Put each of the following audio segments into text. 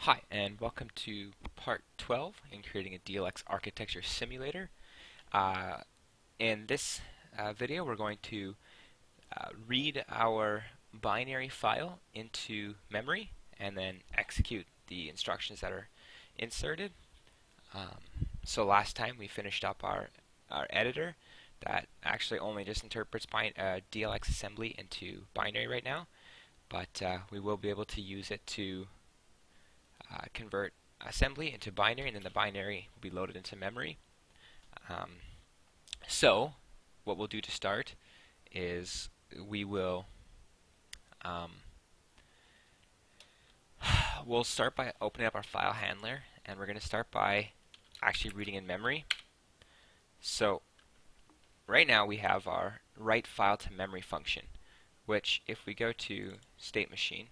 Hi, and welcome to part 12 in creating a DLX architecture simulator. Uh, in this video, we're going to read our binary file into memory and then execute the instructions that are inserted. So last time we finished up our editor that actually only just interprets DLX assembly into binary right now, but we will be able to use it to convert assembly into binary, and then the binary will be loaded into memory. Um, so what we'll do to start is um, we'll start by opening up our file handler, and we're going to start by actually reading in memory. So right now we have our write file to memory function, which if we go to state machine,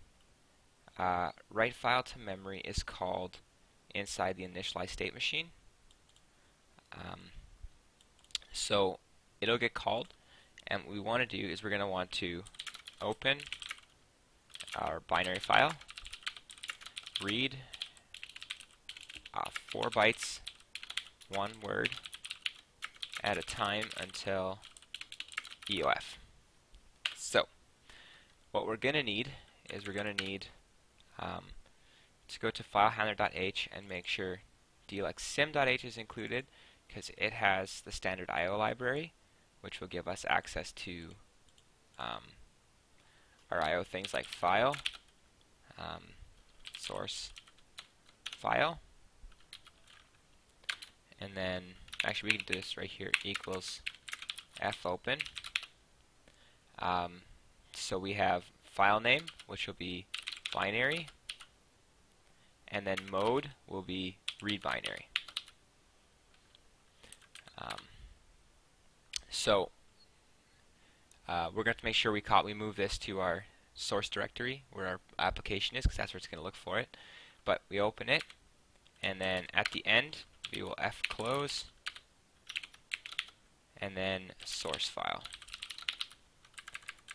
write file to memory is called inside the initialized state machine. So it'll get called, and what we want to do is we're going to want to open our binary file, read 4 bytes, 1 word at a time until EOF. So what we're going to need is to go to filehandler.h and make sure dlxsim.h is included, because it has the standard I/O library, which will give us access to our I/O things like file, source, file, and then actually we can do this right here, equals fopen. So we have file name, which will be binary, and then mode will be read binary. So we're going to make sure we move this to our source directory where our application is, because that's where it's going to look for it. But we open it, and then at the end we will fclose, and then source file.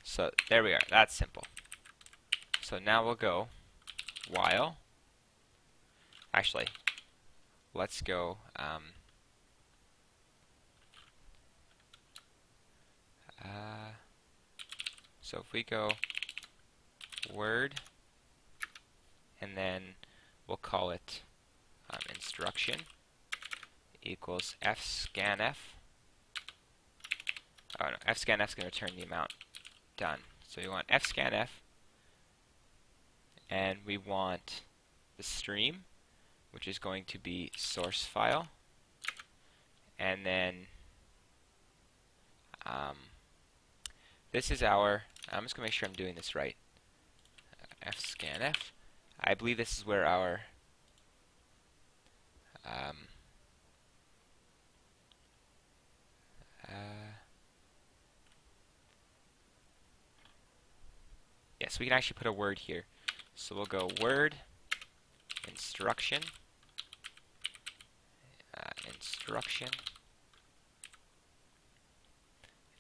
So there we are. That's simple. So now we'll go while. Actually, let's go. So if we go word, and then we'll call it instruction equals fscanf. Oh no, fscanf is going to return the amount done. So we want fscanf, and we want the stream, which is going to be source file, and then this is our, I'm just going to make sure I'm doing this right, fscanf. I believe this is where our yes, we can actually put a word here. So we'll go word instruction,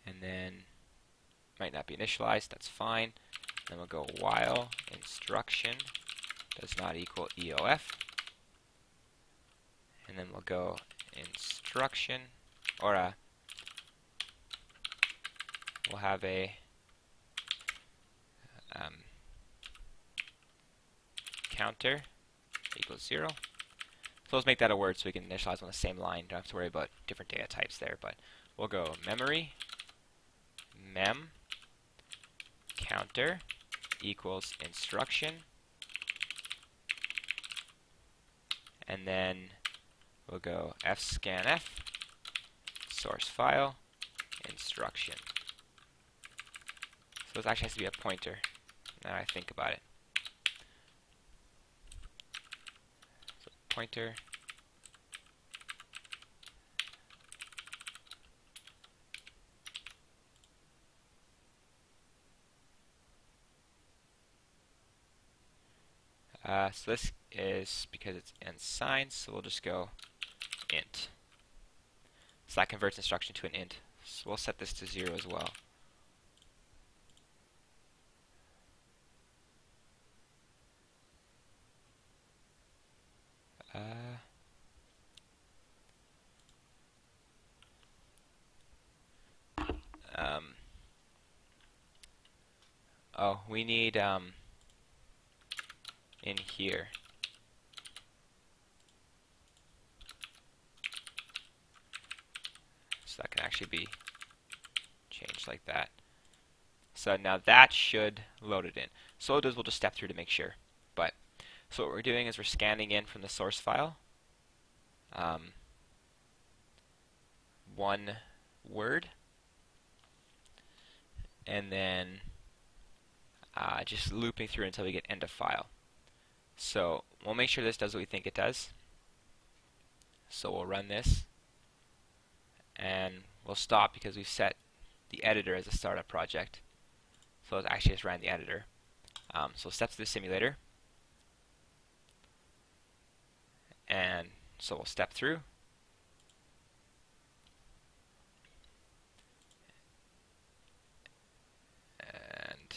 and then might not be initialized, that's fine. Then we'll go while instruction does not equal EOF, and then we'll go instruction, or we'll have a counter equals 0. So let's make that a word so we can initialize on the same line. Don't have to worry about different data types there, but we'll go memory mem counter equals instruction, and then we'll go fscanf source file instruction. So this actually has to be a pointer now I think about it. So pointer so this is because it's unsigned, so we'll just go int. So that converts instruction to an int. So we'll set this to 0 as well. oh, we need in here. So that can actually be changed like that. So now that should load it in. So what we'll do is we'll just step through to make sure. But so what we're doing is we're scanning in from the source file one word, and then just looping through until we get end of file. So we'll make sure this does what we think it does. So we'll run this, and we'll stop because we've set the editor as a startup project. So it actually just ran the editor. So steps to the simulator, and so we'll step through. And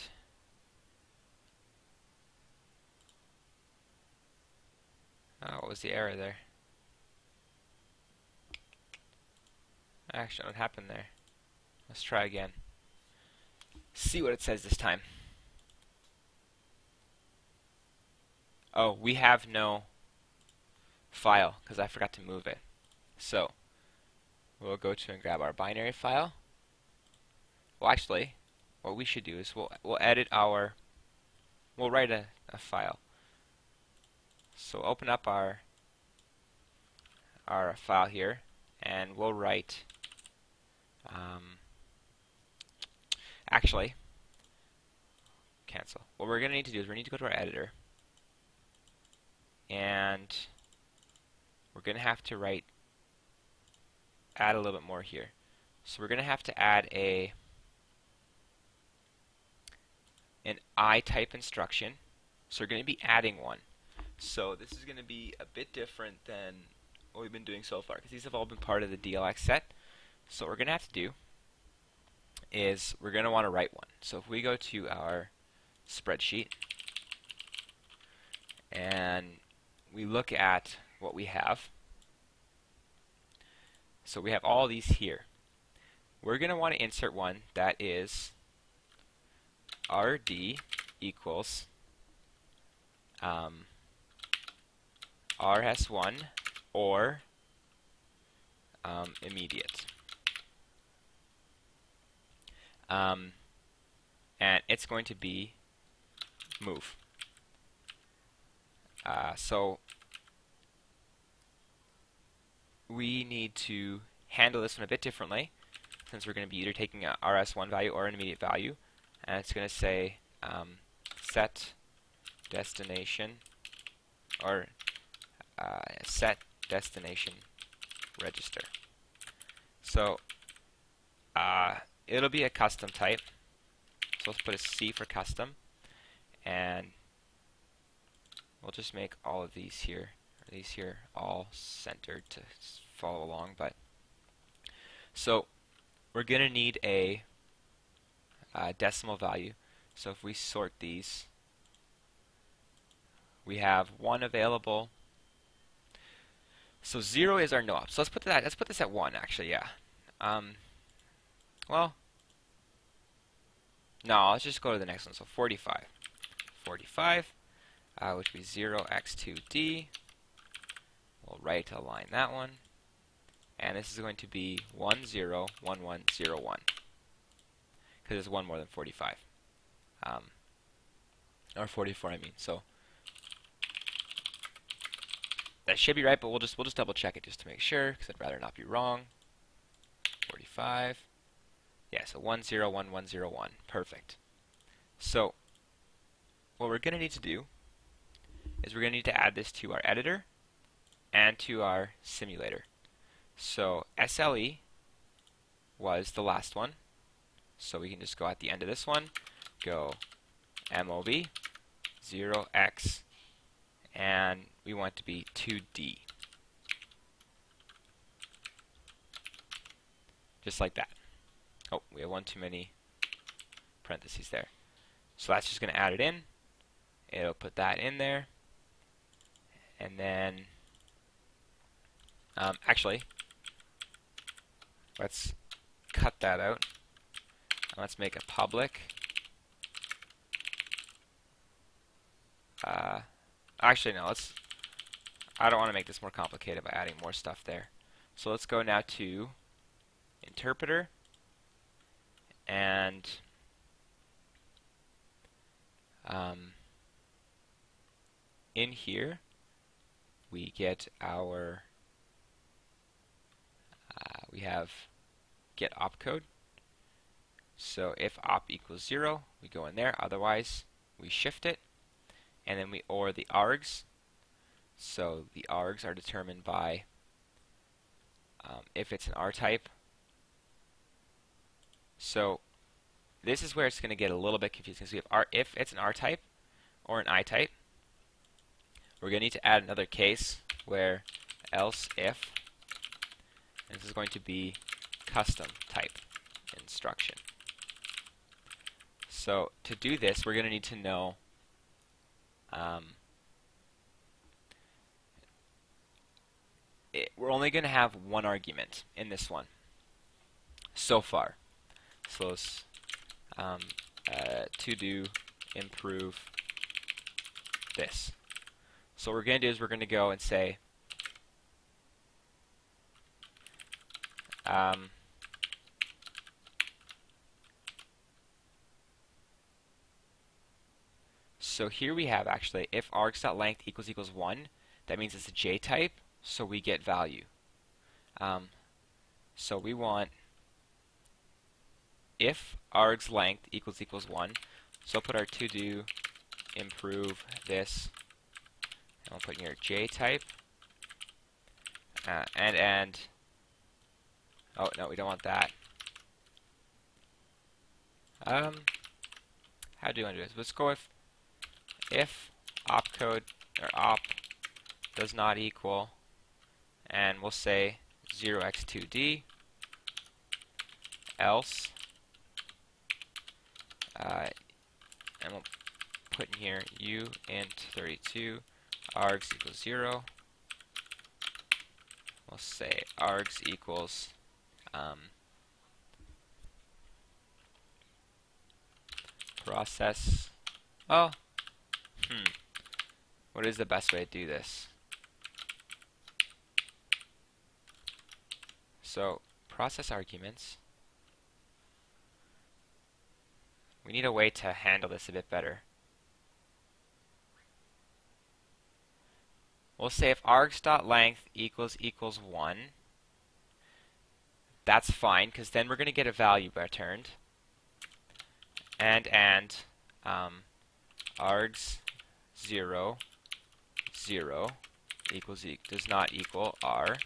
what was the error there? Actually, what happened there? Let's try again. See what it says this time. Oh, we have no file because I forgot to move it. So we'll go to and grab our binary file. Well, actually, what we should do is we'll edit our, we'll write a file. So open up our file here, and we'll write. Actually, cancel. What we're going to need to do is we need to go to our editor, and we're going to have to add a little bit more here. So we're going to have to add an I type instruction. So we're going to be adding one. So this is going to be a bit different than what we've been doing so far, because these have all been part of the DLX set. So what we're going to have to do is we're going to want to write one. So if we go to our spreadsheet and we look at what we have, so we have all these here. We're going to want to insert one that is RD equals RS1 or immediate. And it's going to be move. So we need to handle this one a bit differently, since we're going to be either taking a RS1 value or an immediate value, and it's going to say set destination or set destination register. So it'll be a custom type. So let's put a C for custom, and we'll just make all of these here all centered to follow along. But so we're going to need a decimal value. So if we sort these, we have 1 available. So 0 is our no-op. So let's put this at 1 actually, yeah. Well, no, let's just go to the next one. So 45. 45, which would be 0x2d. We'll right align that one. And this is going to be 101101. Because it's 1 more than 45. Or 44, I mean. So that should be right, but we'll just double check it just to make sure, because I'd rather not be wrong. 45. Yeah, so 101101. Perfect. So what we're going to need to do is we're going to need to add this to our editor and to our simulator. So SLE was the last one. So we can just go at the end of this one, go MOV 0x, and we want it to be 2D. Just like that. Oh, we have one too many parentheses there. So that's just going to add it in. It'll put that in there. And then, actually, let's cut that out. And let's make a public Actually, no. I don't want to make this more complicated by adding more stuff there. So let's go now to interpreter, and in here we get our we have get opcode. So if op equals 0, we go in there. Otherwise, we shift it, and then we OR the args. So the args are determined by if it's an R type. So this is where it's going to get a little bit confusing. So if it's an R type or an I type, we're going to need to add another case where else if, and this is going to be custom type instruction. So to do this, we're going to need to know we're only going to have one argument in this one so far. So let's to do improve this. So what we're going to do is we're going to go and say so here we have actually if args.length equals 1, that means it's a J type, so we get value. So we want if args length equals 1, so I'll put our to do improve this, and we'll put in here J type, and oh no, we don't want that. How do you want to do this? Let's go with if opcode or op does not equal, and we'll say 0x2d, else, and we'll put in here u int 32 args equals 0. We'll say args equals process. Oh, what is the best way to do this? So process arguments. We need a way to handle this a bit better. We'll say if args.length equals 1, that's fine, because then we're going to get a value returned. And args 0 equals does not equal r.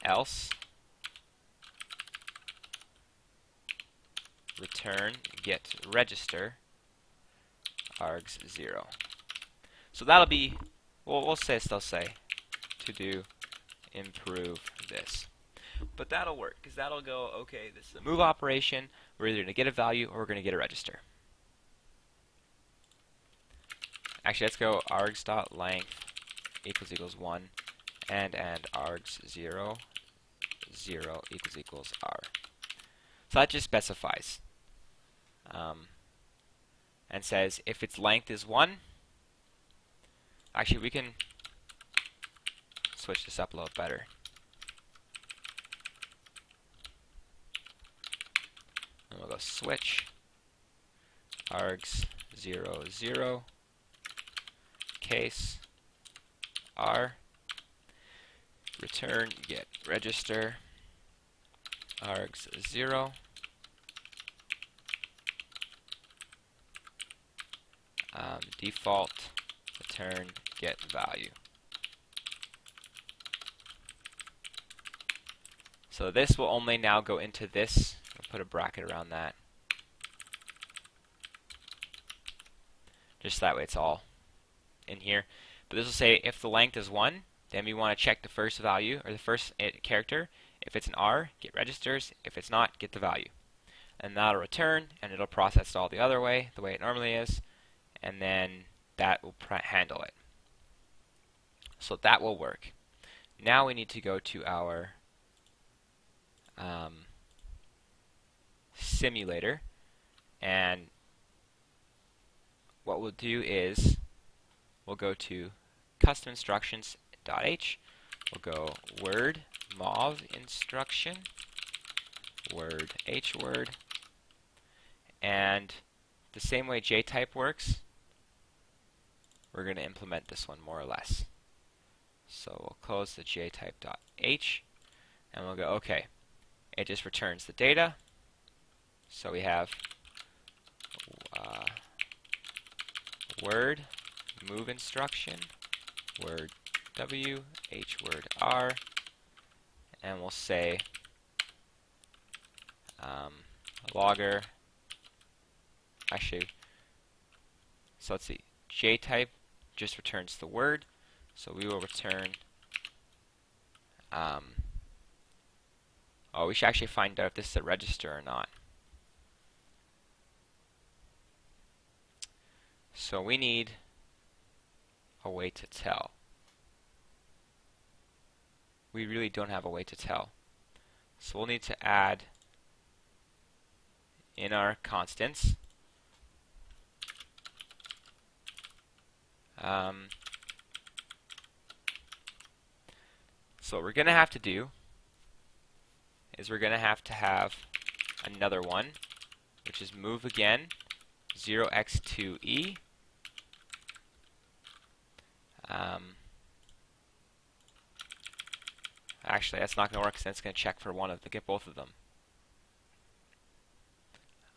Else return get register args 0. So that'll be, we'll still say to do improve this. But that'll work, because that'll go, okay, this is a move operation. We're either going to get a value or we're going to get a register. Actually, let's go args.length equals 1 and args 0 equals r. So that just specifies and says if its length is 1, actually we can switch this up a little better. And we'll go switch args 0 case r return get register args 0 default return get value. So this will only now go into this. I'll put a bracket around that. Just that way it's all in here. But this will say if the length is 1, then we want to check the first value, or the first character. If it's an R, get registers. If it's not, get the value. And that'll return, and it'll process it all the other way, the way it normally is. And then that will handle it. So that will work. Now we need to go to our simulator, and what we'll do is we'll go to custom instructions.h. We'll go word mauve instruction, word h word, and the same way JType works, we're going to implement this one more or less. So we'll close the JType.h, and we'll go, okay, it just returns the data. So we have word move instruction, word w, h word r, and we'll say logger. Actually, so let's see, JType just returns the word, so we will return we should actually find out if this is a register or not. So we need a way to tell. We really don't have a way to tell. So we'll need to add in our constants so what we're going to have to do is we're going to have another one, which is move again 0x2e. Actually, that's not going to work because it's going to check for one of to get both of them.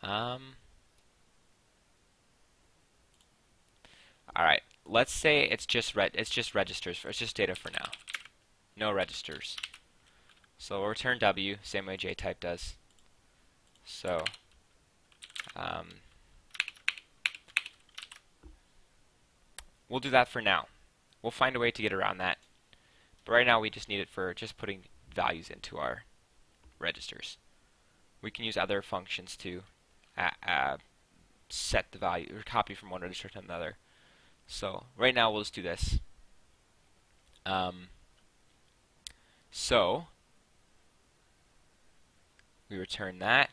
All right, let's say it's just registers. It's just data for now. No registers. So we'll return W, same way JType does. So we'll do that for now. We'll find a way to get around that. But right now we just need it for just putting values into our registers. We can use other functions to set the value or copy from one register to another. So right now we'll just do this. So we return that.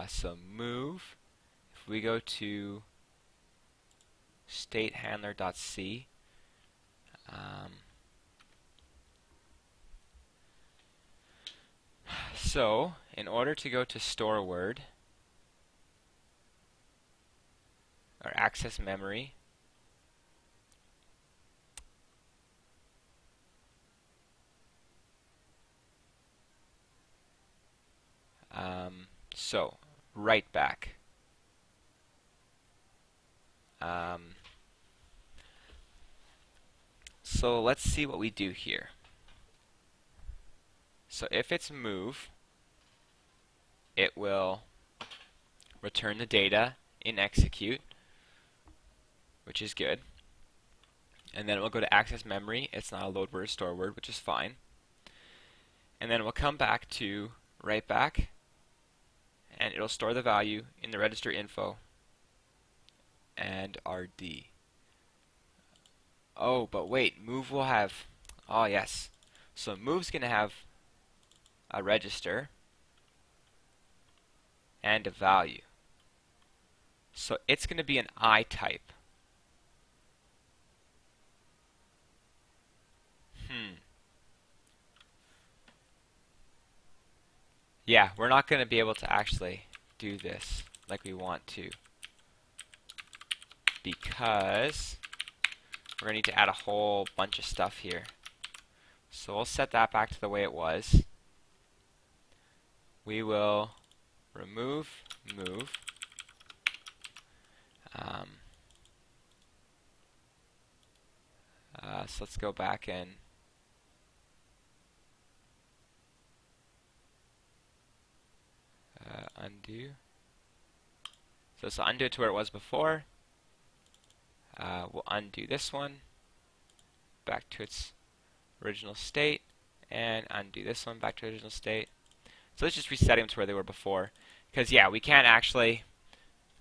So move. If we go to statehandler.c, so in order to go to store word or access memory, so write back. So let's see what we do here. So if it's move, it will return the data in execute, which is good. And then it will go to access memory. It's not a load word or store word, which is fine. And then it will come back to write back, and it'll store the value in the register info and RD. Oh, but wait, move will have, oh yes. So move's going to have a register and a value. So it's going to be an I type. Yeah, we're not going to be able to actually do this like we want to, because we're going to need to add a whole bunch of stuff here. So we'll set that back to the way it was. We will remove move. So let's go back and undo. So let's undo it to where it was before. We'll undo this one back to its original state, and undo this one back to original state. So let's just reset them to where they were before, because yeah, we can't actually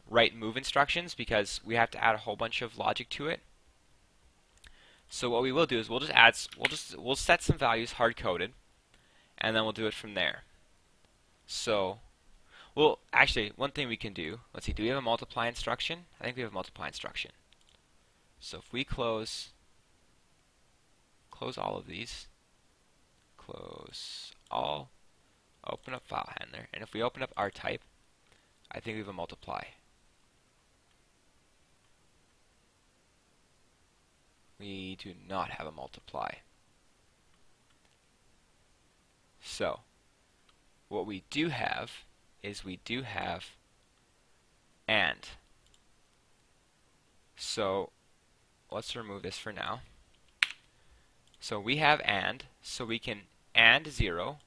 write move instructions because we have to add a whole bunch of logic to it. So what we will do is we'll set some values hard coded, and then we'll do it from there. So, well, actually, one thing we can do, let's see, do we have a multiply instruction? I think we have a multiply instruction. So if we close all of these, close all, open up file handler, and if we open up our type, I think we have a multiply. We do not have a multiply. So, what we do have is we do have AND. So, let's remove this for now. So we have AND, so we can AND 0,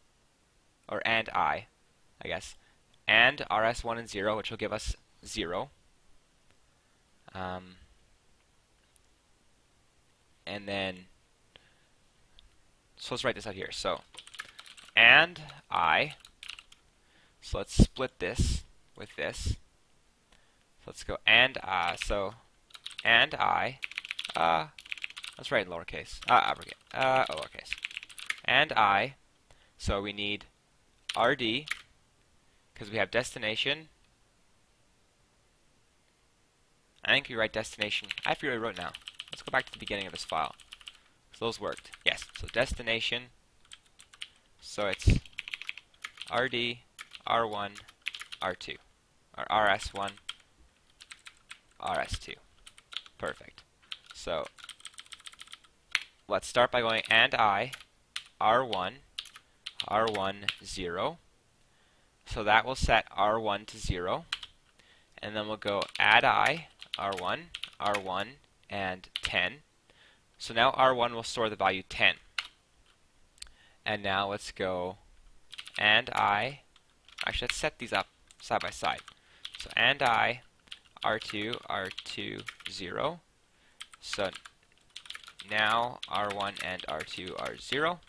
or AND I guess, AND RS1 and 0, which will give us 0. And then, so let's write this out here. So, AND I, so let's split this with this. So let's go AND so AND I, let's write in lowercase, lowercase. AND I, so we need RD, because we have destination. I think we write destination. I feel I wrote now. Let's go back to the beginning of this file. So those worked. Yes. So destination. So it's RD, R1, R2. Or RS1, RS2. Perfect. So let's start by going AND I, R1, R1, 0. So that will set R1 to 0. And then we'll go add I, R1, R1, and 10. So now R1 will store the value 10. And now let's go AND I, actually let's set these up side by side. So AND I, R2, R2, 0. So now R1 and R2 are 0.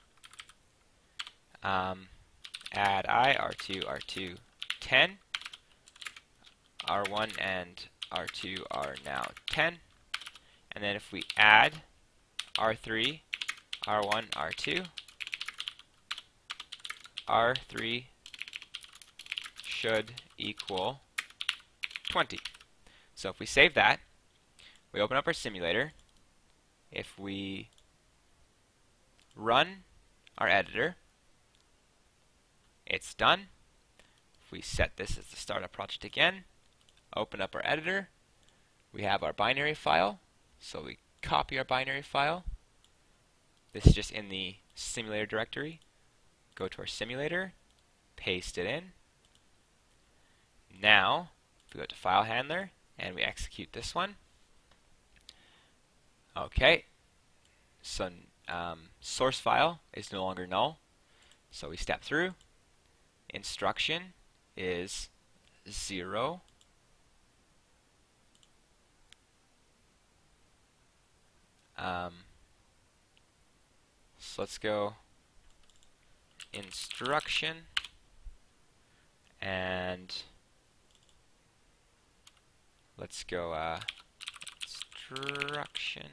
Add I, R2, R2, 10. R1 and R2 are now 10. And then if we add R3, R1, R2, R3 should equal 20. So if we save that, we open up our simulator. If we run our editor, it's done. If we set this as the startup project again, open up our editor, we have our binary file. So we copy our binary file. This is just in the simulator directory. Go to our simulator, paste it in. Now, if we go to file handler and we execute this one, okay, so source file is no longer null. So we step through. Instruction is 0. So let's go instruction and let's go instruction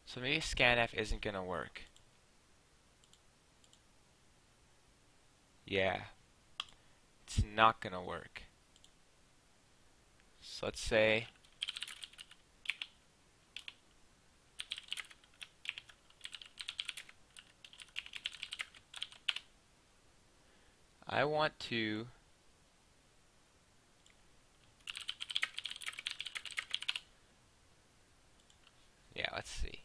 so maybe scanf isn't going to work. Yeah, it's not going to work. So let's say I want to let's see.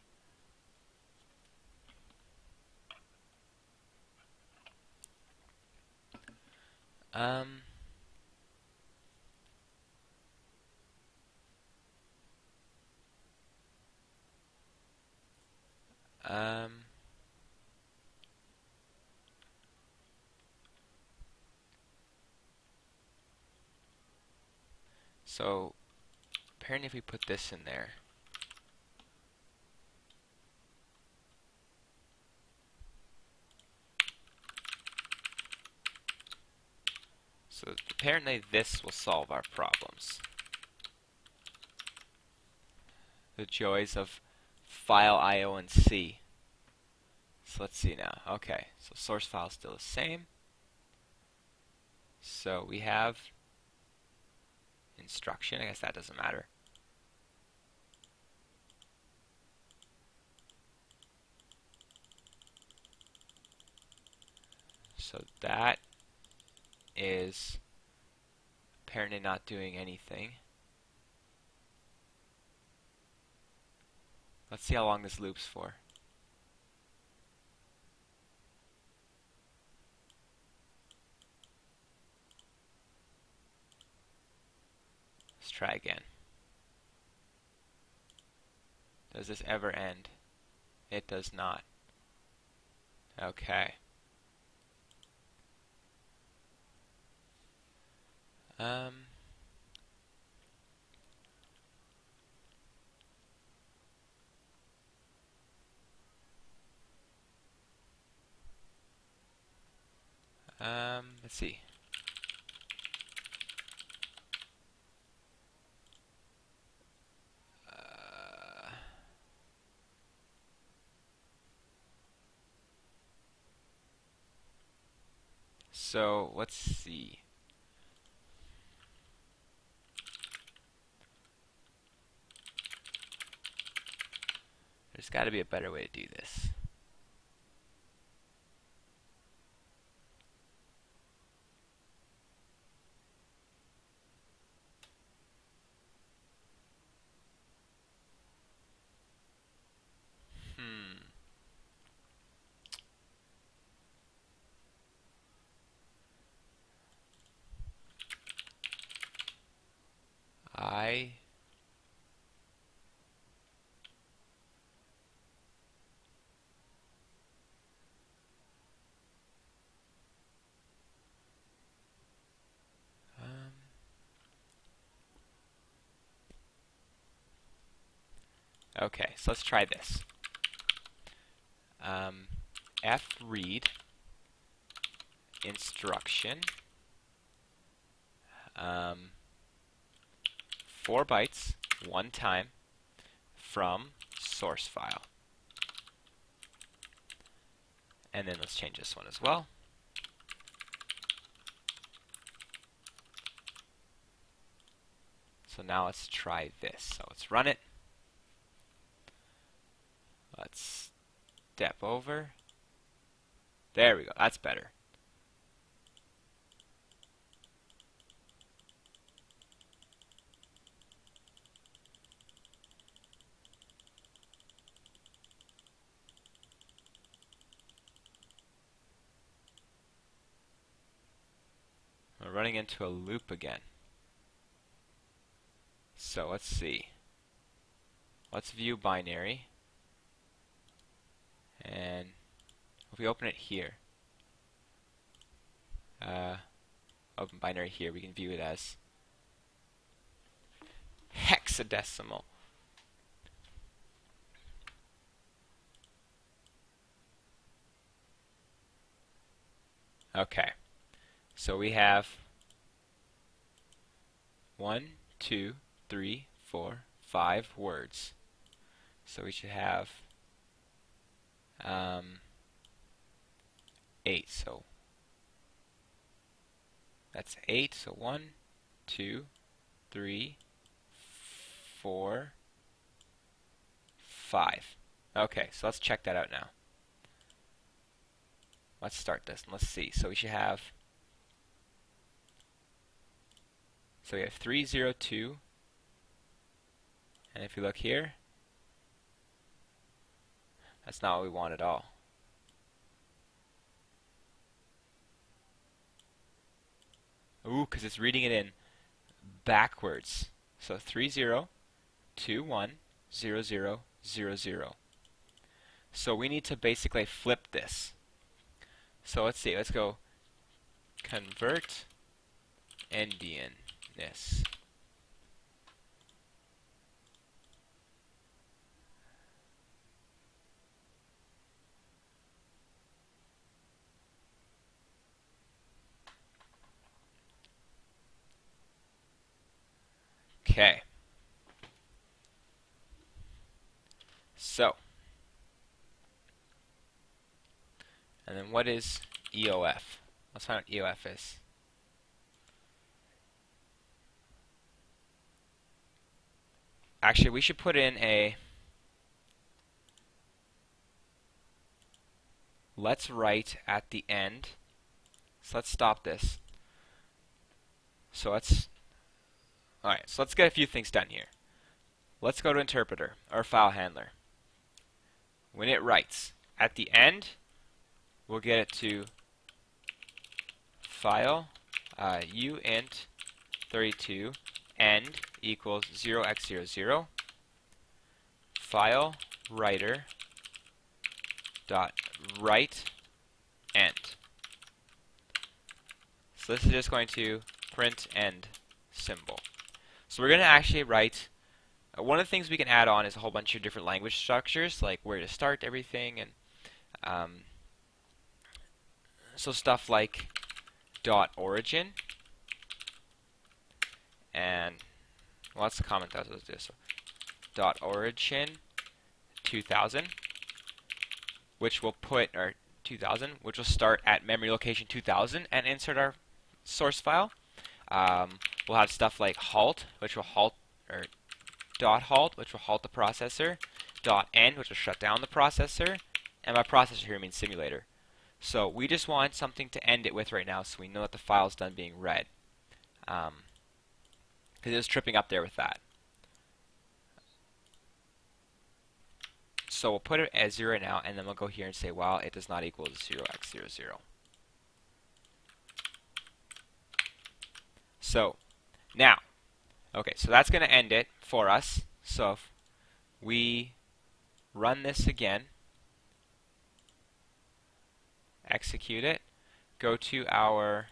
So apparently if we put this in there, So apparently this will solve our problems. The joys of file I/O and C. So let's see now. Okay, so source file is still the same. So we have instruction. I guess that doesn't matter. So that is apparently not doing anything. Let's see how long this loops for. Let's try again. Does this ever end? It does not. Okay. Let's see. So let's see. There's got to be a better way to do this. I Okay, so let's try this. F read instruction 4 bytes one time from source file. And then let's change this one as well. So now let's try this. So let's run it. Let's step over. There we go. That's better. We're running into a loop again. So let's see. Let's view binary. And if we open it here, open binary here, we can view it as hexadecimal. Okay, so we have 1, 2, 3, 4, 5 words. So we should have 8. So that's 8. So 1, 2, 3, 4, 5. Okay, so let's check that out now. Let's start this and let's see. So we should have, so we have 302, and if you look here, that's not what we want at all. Ooh, because it's reading it in backwards. So 30210000. So we need to basically flip this. So let's see, let's go convert endianness. Okay. So, and then what is EOF? Let's find out what EOF is. Actually, we should put in a let's write at the end. So let's stop this. So let's get a few things done here. Let's go to interpreter or file handler. When it writes at the end, we'll get it to file uint 32 end equals 0x00 file writer dot write end. So this is just going to print end symbol. So we're going to actually write one of the things we can add on is a whole bunch of different language structures, like where to start everything, and so stuff like dot origin, and well, let's comment that as this. So, dot origin 2000, which will put our 2000, which will start at memory location 2000 and insert our source file. We'll have stuff like halt, which will halt, or dot halt, which will halt the processor, dot end, which will shut down the processor, and by processor here means simulator. So we just want something to end it with right now so we know that the file's done being read. Because it was tripping up there with that. So we'll put it as 0 now, and then we'll go here and say, well, it does not equal 0x00. So now, okay, so that's going to end it for us. So if we run this again, execute it, go to our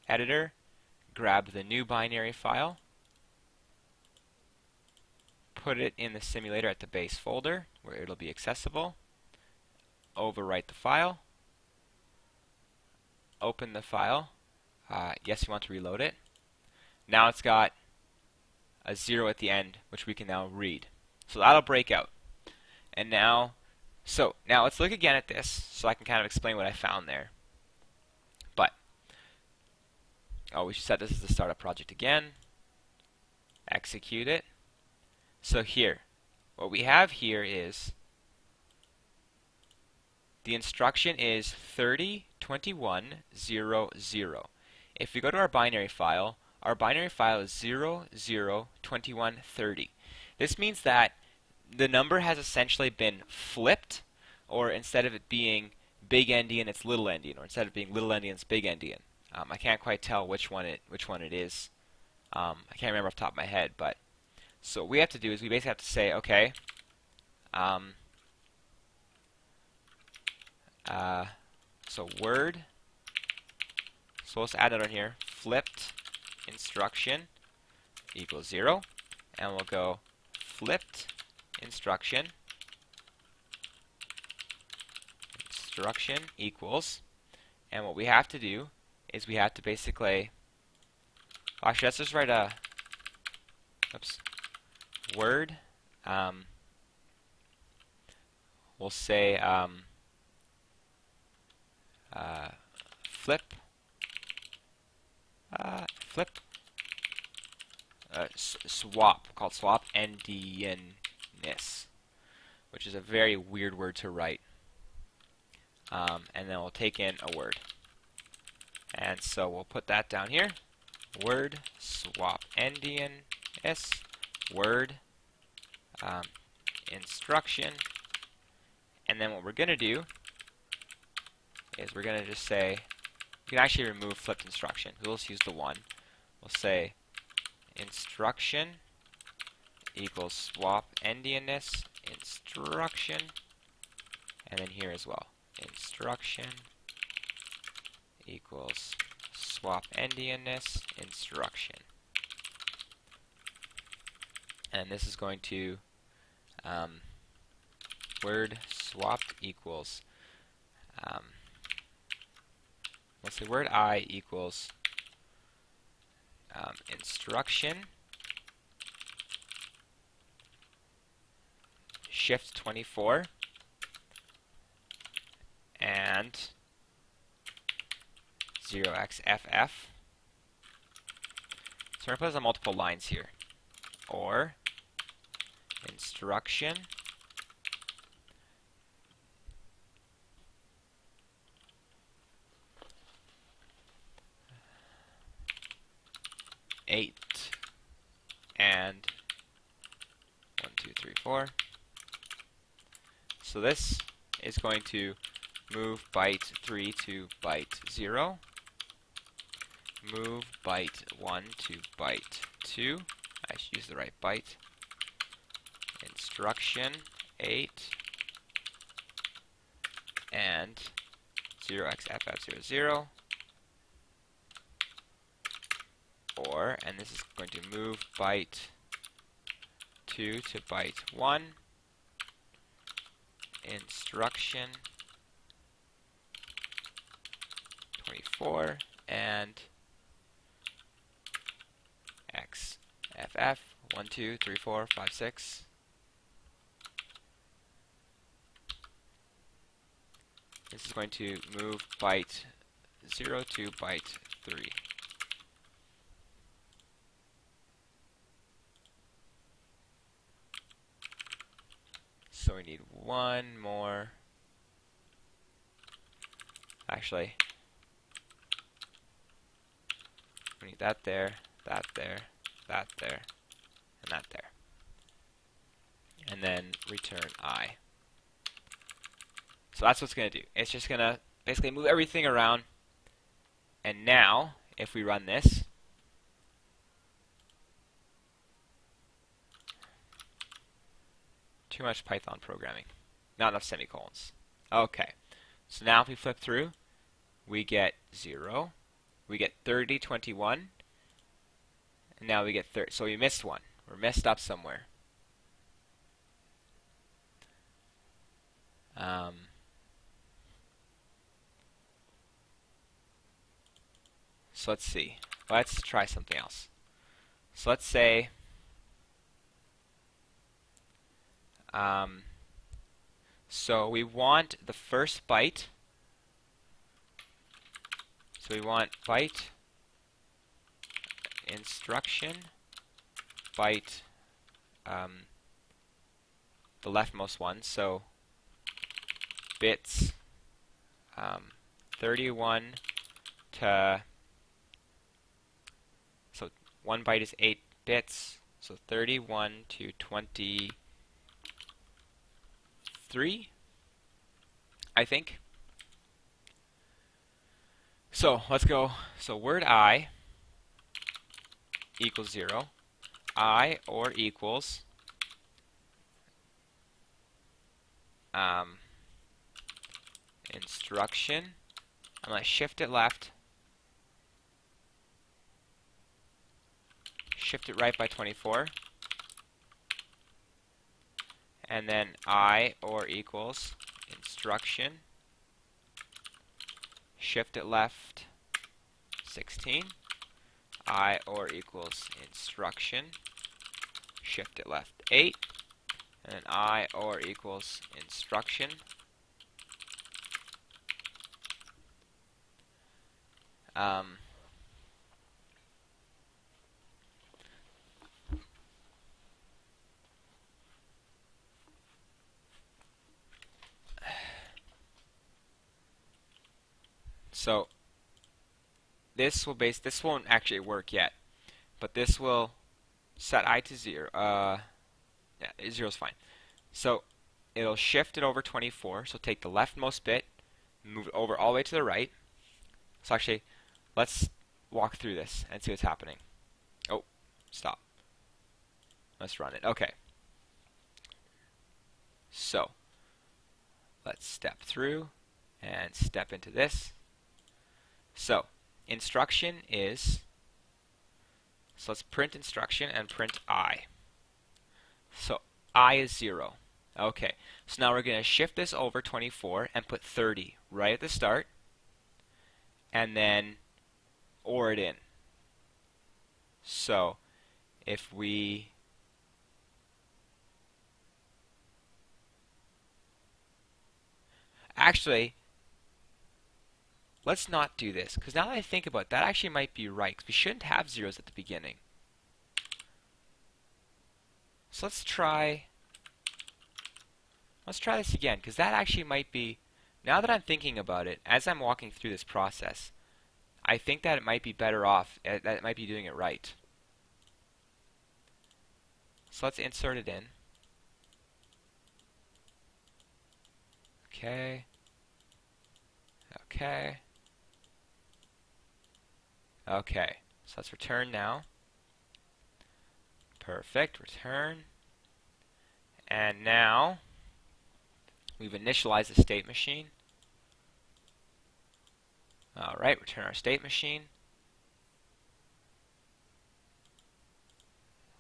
editor, grab the new binary file, put it in the simulator at the base folder where it'll be accessible, overwrite the file, open the file. Yes, you want to reload it. Now it's got a 0 at the end, which we can now read. So that'll break out. And now let's look again at this so I can kind of explain what I found there. But, we should set this as the startup project again. Execute it. So here, what we have here is the instruction is 302100. If we go to our binary file is 002130. This means that the number has essentially been flipped, or instead of it being big endian, it's little endian, or instead of being little endian, it's big endian. I can't quite tell which one it is. I can't remember off the top of my head, but so what we have to do is we basically have to say, okay, so word, so let's add that on here, flipped instruction equals 0, and we'll go flipped instruction equals, and what we have to do is we have to basically, actually let's just write a, word, we'll say flip swap, called swap endianness, which is a very weird word to write. And then we'll take in a word. And so we'll put that down here. Word swap endianness word instruction. And then what we're going to do is we're going to just say, you can actually remove flipped instruction. We'll just use the 1. We'll say instruction equals swap endianness instruction, and then here as well, instruction equals swap endianness instruction. And this is going to word swapped equals let's say word I equals instruction shift 24 and 0xff. So we're going to put this on multiple lines here. Or instruction eight and 1, 2, 3, 4. So this is going to move byte 3 to byte 0, move byte 1 to byte 2. I should use the right byte. Instruction 8 and 0xff00. Or, and this is going to move byte 2 to byte 1. Instruction 24 and xff 1, 2, 3, 4, 5, 6. This is going to move byte 0 to byte 3. So we need one more. Actually, we need that there, that there, that there, and that there. And then return I. So that's what's going to do. It's just going to basically move everything around. And now, if we run this, too much Python programming. Not enough semicolons. Okay. So now if we flip through, we get 0. We get 30, 21. And now we get 30. So we missed one. We're messed up somewhere. So let's see. Let's try something else. So let's say so we want the first byte. So we want byte instruction byte the leftmost one. So bits 31 to, so one byte is 8 bits, so 31 to 23, I think. So let's go. So word I equals 0, I or equals instruction. I'm going to shift it left, shift it right by 24, and then I or equals instruction, shift it left 16, I or equals instruction, shift it left 8, and then I or equals instruction, so this won't actually work yet, but this will set I to 0. Yeah, 0 is fine. So it'll shift it over 24. So take the leftmost bit, move it over all the way to the right. So actually, let's walk through this and see what's happening. Oh, stop. Let's run it. Okay. So let's step through and step into this. So instruction is, so let's print instruction and print I. So I is 0. Okay, so now we're going to shift this over 24 and put 30 right at the start, and then OR it in. So if we Actually, let's not do this, because now that I think about it, that actually might be right, because we shouldn't have zeros at the beginning. So let's try this again, because that actually might be, now that I'm thinking about it, as I'm walking through this process, I think that it might be better off, that it might be doing it right. So let's insert it in. Okay. Okay. Okay. So let's return now. Perfect. Return. And now we've initialized the state machine. Alright, return our state machine.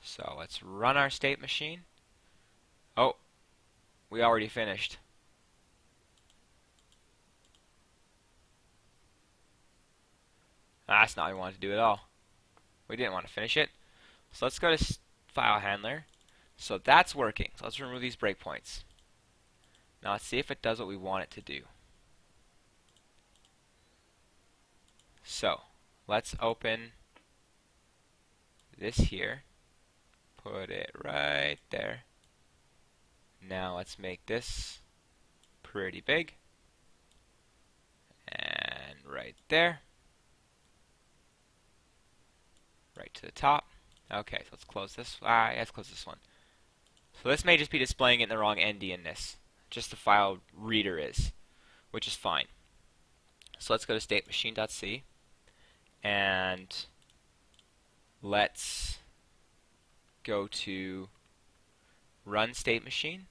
So let's run our state machine. Oh, we already finished. That's not what we wanted to do at all. We didn't want to finish it. So let's go to File Handler. So that's working. So let's remove these breakpoints. Now let's see if it does what we want it to do. So let's open this here. Put it right there. Now let's make this pretty big. And right there. Right to the top. Okay, so let's close this. Let's close this one. So this may just be displaying it in the wrong endianness. Just the file reader is, which is fine. So let's go to statemachine.c and let's go to run state machine.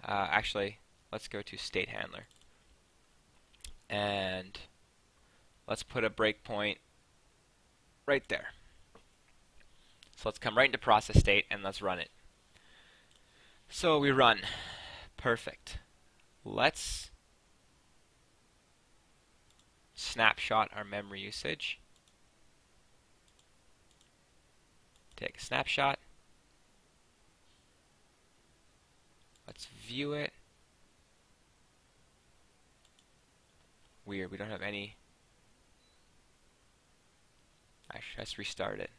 Actually, let's go to state handler and let's put a breakpoint right there. So let's come right into process state and let's run it. So we run. Perfect. Let's snapshot our memory usage. Take a snapshot. Let's view it. Weird, we don't have any. Actually, let's restart it.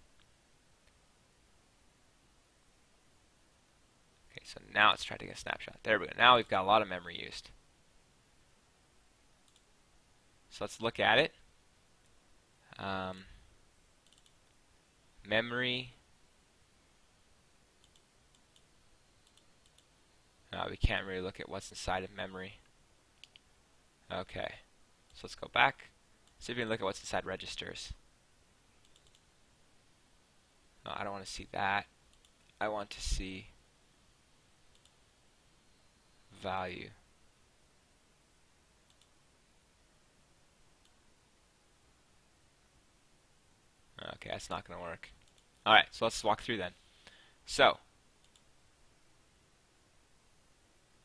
Okay, so now let's try to get a snapshot. There we go. Now we've got a lot of memory used. So let's look at it. Memory. No, we can't really look at what's inside of memory. Okay, so let's go back. See if we can look at what's inside registers. No, I don't want to see that. I want to see value. Okay, that's not going to work. Alright, so let's walk through then. So,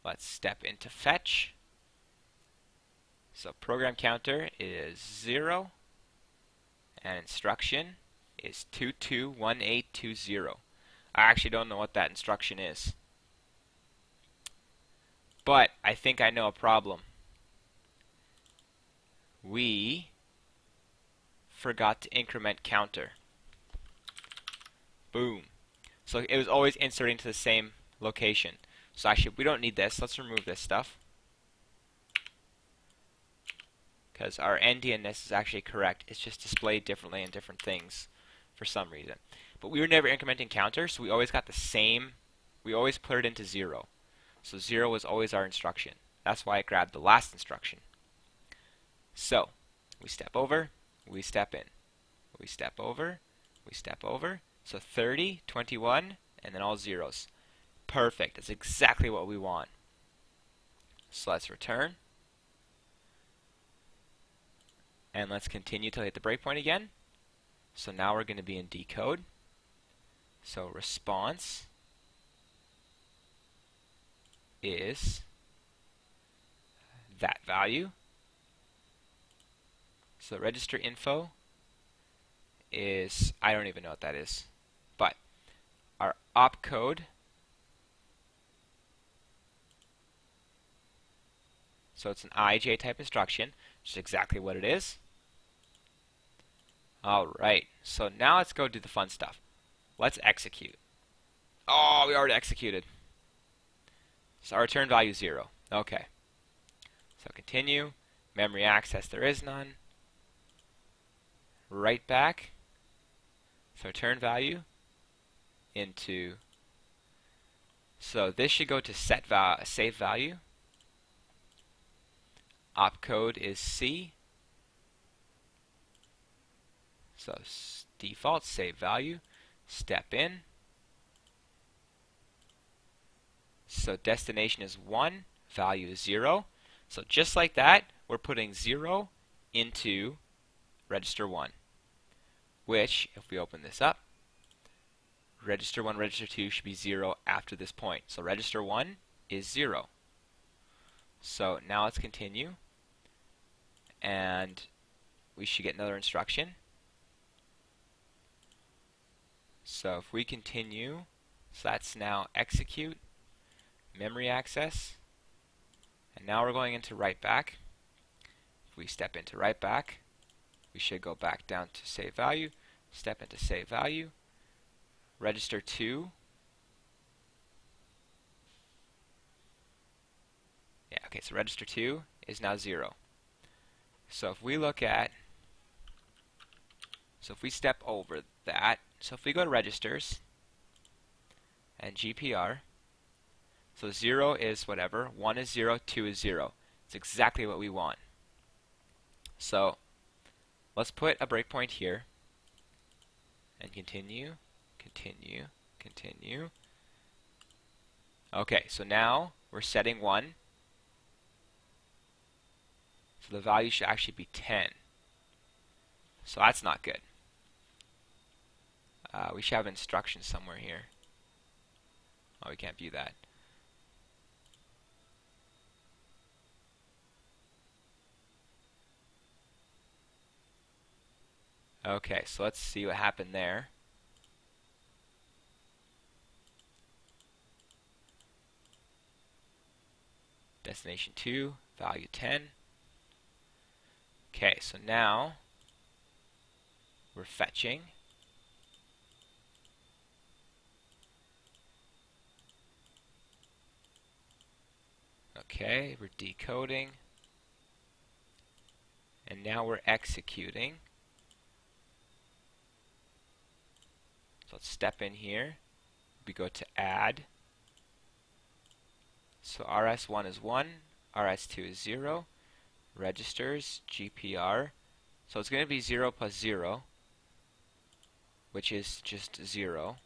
let's step into fetch. So program counter is 0 and instruction is 221820. I actually don't know what that instruction is, but I think I know a problem. We forgot to increment counter. Boom. So it was always inserting to the same location. So actually we don't need this. Let's remove this stuff, because our endianness is actually correct. It's just displayed differently in different things for some reason. But we were never incrementing counter, so we always got the same. We always put it into 0. So 0 was always our instruction. That's why it grabbed the last instruction. So we step over, we step in. We step over, we step over. So 30, 21, and then all zeros. Perfect. That's exactly what we want. So let's return. And let's continue till we hit the breakpoint again. So now we're going to be in decode. So response is that value. So register info is, I don't even know what that is, but our opcode So it's an IJ type instruction, which is exactly what it is. Alright, so now let's go do the fun stuff. Let's execute. Oh, we already executed. So our return value is 0. Okay. So continue. Memory access, there is none. Write back. So return value into. So this should go to save value. Opcode is C. So default save value. Step in. So destination is 1. Value is 0. So just like that, we're putting 0 into register 1, which, if we open this up, register 1, register 2 should be 0 after this point. So register 1 is 0. So now let's continue, and we should get another instruction. So if we continue, so that's now execute, memory access, and now we're going into write back. If we step into write back, we should go back down to save value, step into save value, register 2. Yeah, okay, so register 2 is now 0. So if we look at, so if we step over that, so if we go to registers and GPR, so 0 is whatever, 1 is 0, 2 is 0. It's exactly what we want. So let's put a breakpoint here and continue, continue, continue. Okay, so now we're setting 1. So the value should actually be 10. So that's not good. We should have instructions somewhere here. Oh, we can't view that. Okay, so let's see what happened there. Destination 2, value 10. Okay, so now we're fetching. Okay, we're decoding. And now we're executing. So let's step in here. We go to add. So RS1 is 1, RS2 is 0. Registers, GPR. So it's going to be 0 plus 0, which is just 0.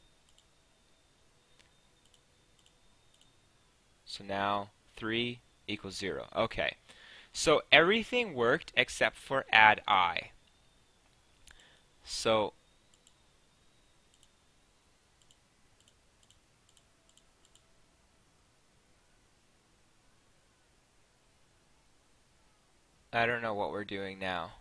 So now 3 equals 0. Okay. So everything worked except for add I. So I don't know what we're doing now.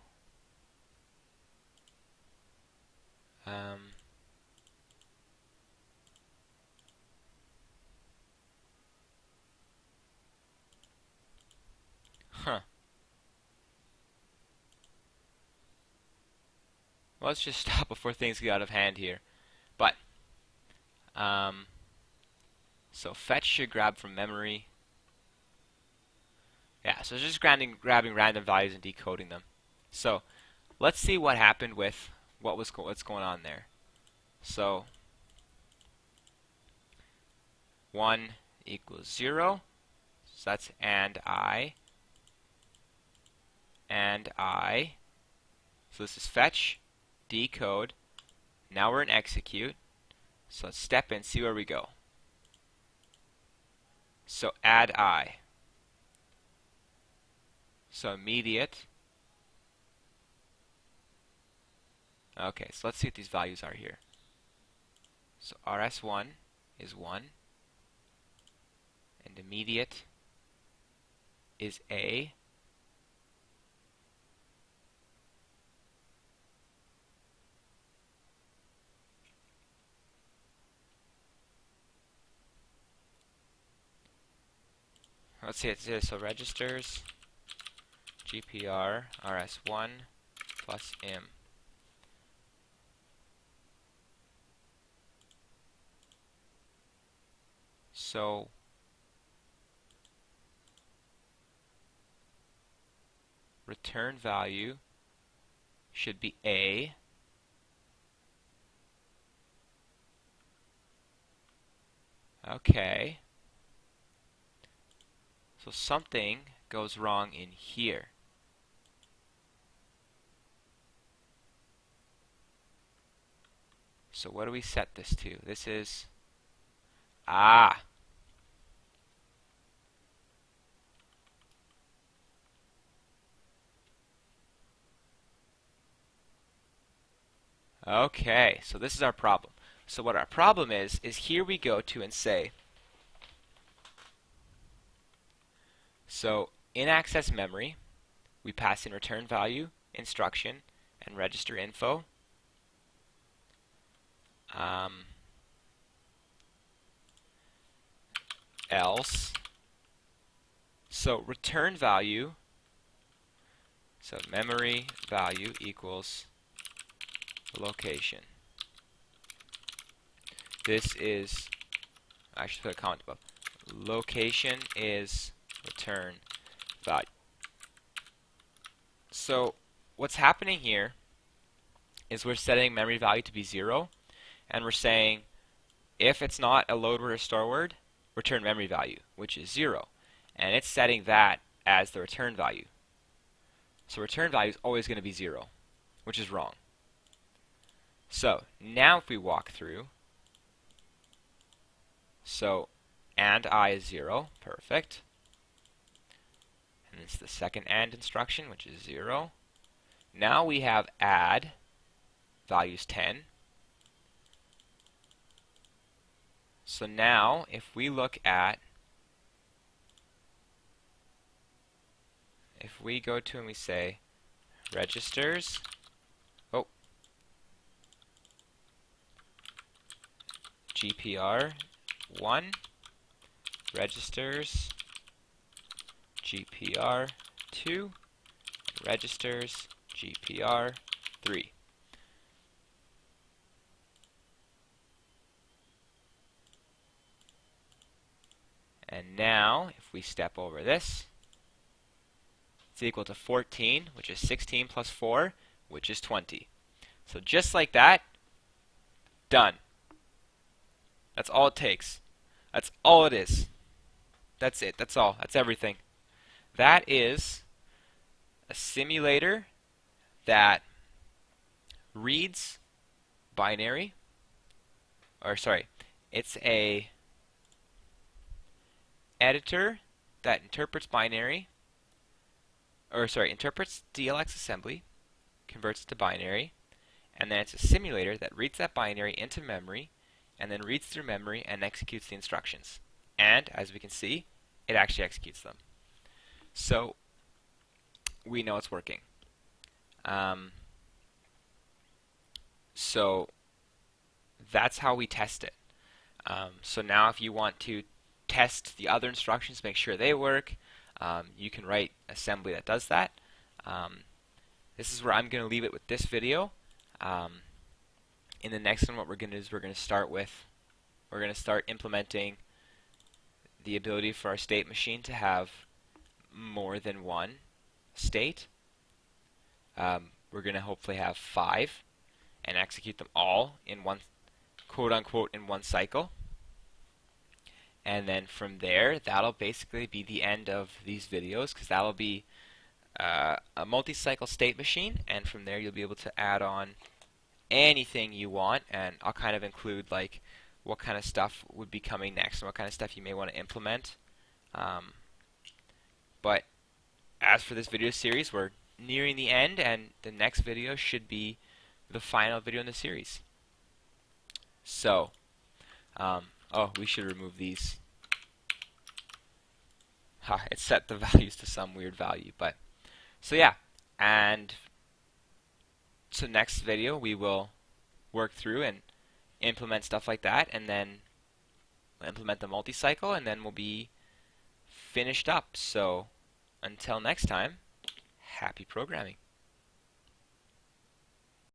Huh. Well, let's just stop before things get out of hand here. But so fetch should grab from memory. Yeah, so it's just grabbing random values and decoding them. So let's see what happened with what's going on there. So 1 equals 0. So that's and I. So this is fetch, decode. Now we're in execute. So let's step in, see where we go. So add I. So immediate. Okay, so let's see what these values are here. So RS1 is 1. And immediate is A. Let's see, it's this. So registers, GPR rs1 plus im. So return value should be A. Okay. So something goes wrong in here. So what do we set this to? This is okay, so this is our problem. So what our problem is here we go to and say, so in access memory, we pass in return value, instruction, and register info. Else, so return value, so memory value equals location. This is, I should put a comment above. Location is return value. So what's happening here is we're setting memory value to be 0, and we're saying if it's not a load word or store word, return memory value, which is 0. And it's setting that as the return value. So return value is always going to be 0, which is wrong. So now if we walk through, so and I is 0, perfect. And it's the second AND instruction, which is 0. Now we have add, values 10. So now if we look at, if we go to and we say registers, GPR 1, registers GPR 2, and registers GPR 3. And now, if we step over this, it's equal to 14, which is 16 plus 4, which is 20. So just like that, done. That's all it takes. That's all it is. That's it. That's all. That's everything. That is a simulator that reads binary, or sorry, it's a editor that interprets binary, or sorry, interprets DLX assembly, converts it to binary, and then it's a simulator that reads that binary into memory, and then reads through memory and executes the instructions. And as we can see, it actually executes them. So we know it's working. So that's how we test it. So now if you want to test the other instructions, make sure they work, you can write assembly that does that. This is where I'm going to leave it with this video. In the next one, what we're going to do is we're going to start implementing the ability for our state machine to have more than one state. We're going to hopefully have 5 and execute them all in one, quote-unquote, in one cycle. And then from there, that'll basically be the end of these videos, because that'll be a multi-cycle state machine, and from there you'll be able to add on anything you want, and I'll kind of include like what kind of stuff would be coming next and what kind of stuff you may want to implement. But as for this video series, we're nearing the end, and the next video should be the final video in the series. So, oh, we should remove these. It set the values to some weird value, but so yeah, and so next video we will work through and implement stuff like that, and then we'll implement the multi-cycle, and then we'll be finished up. So until next time, happy programming.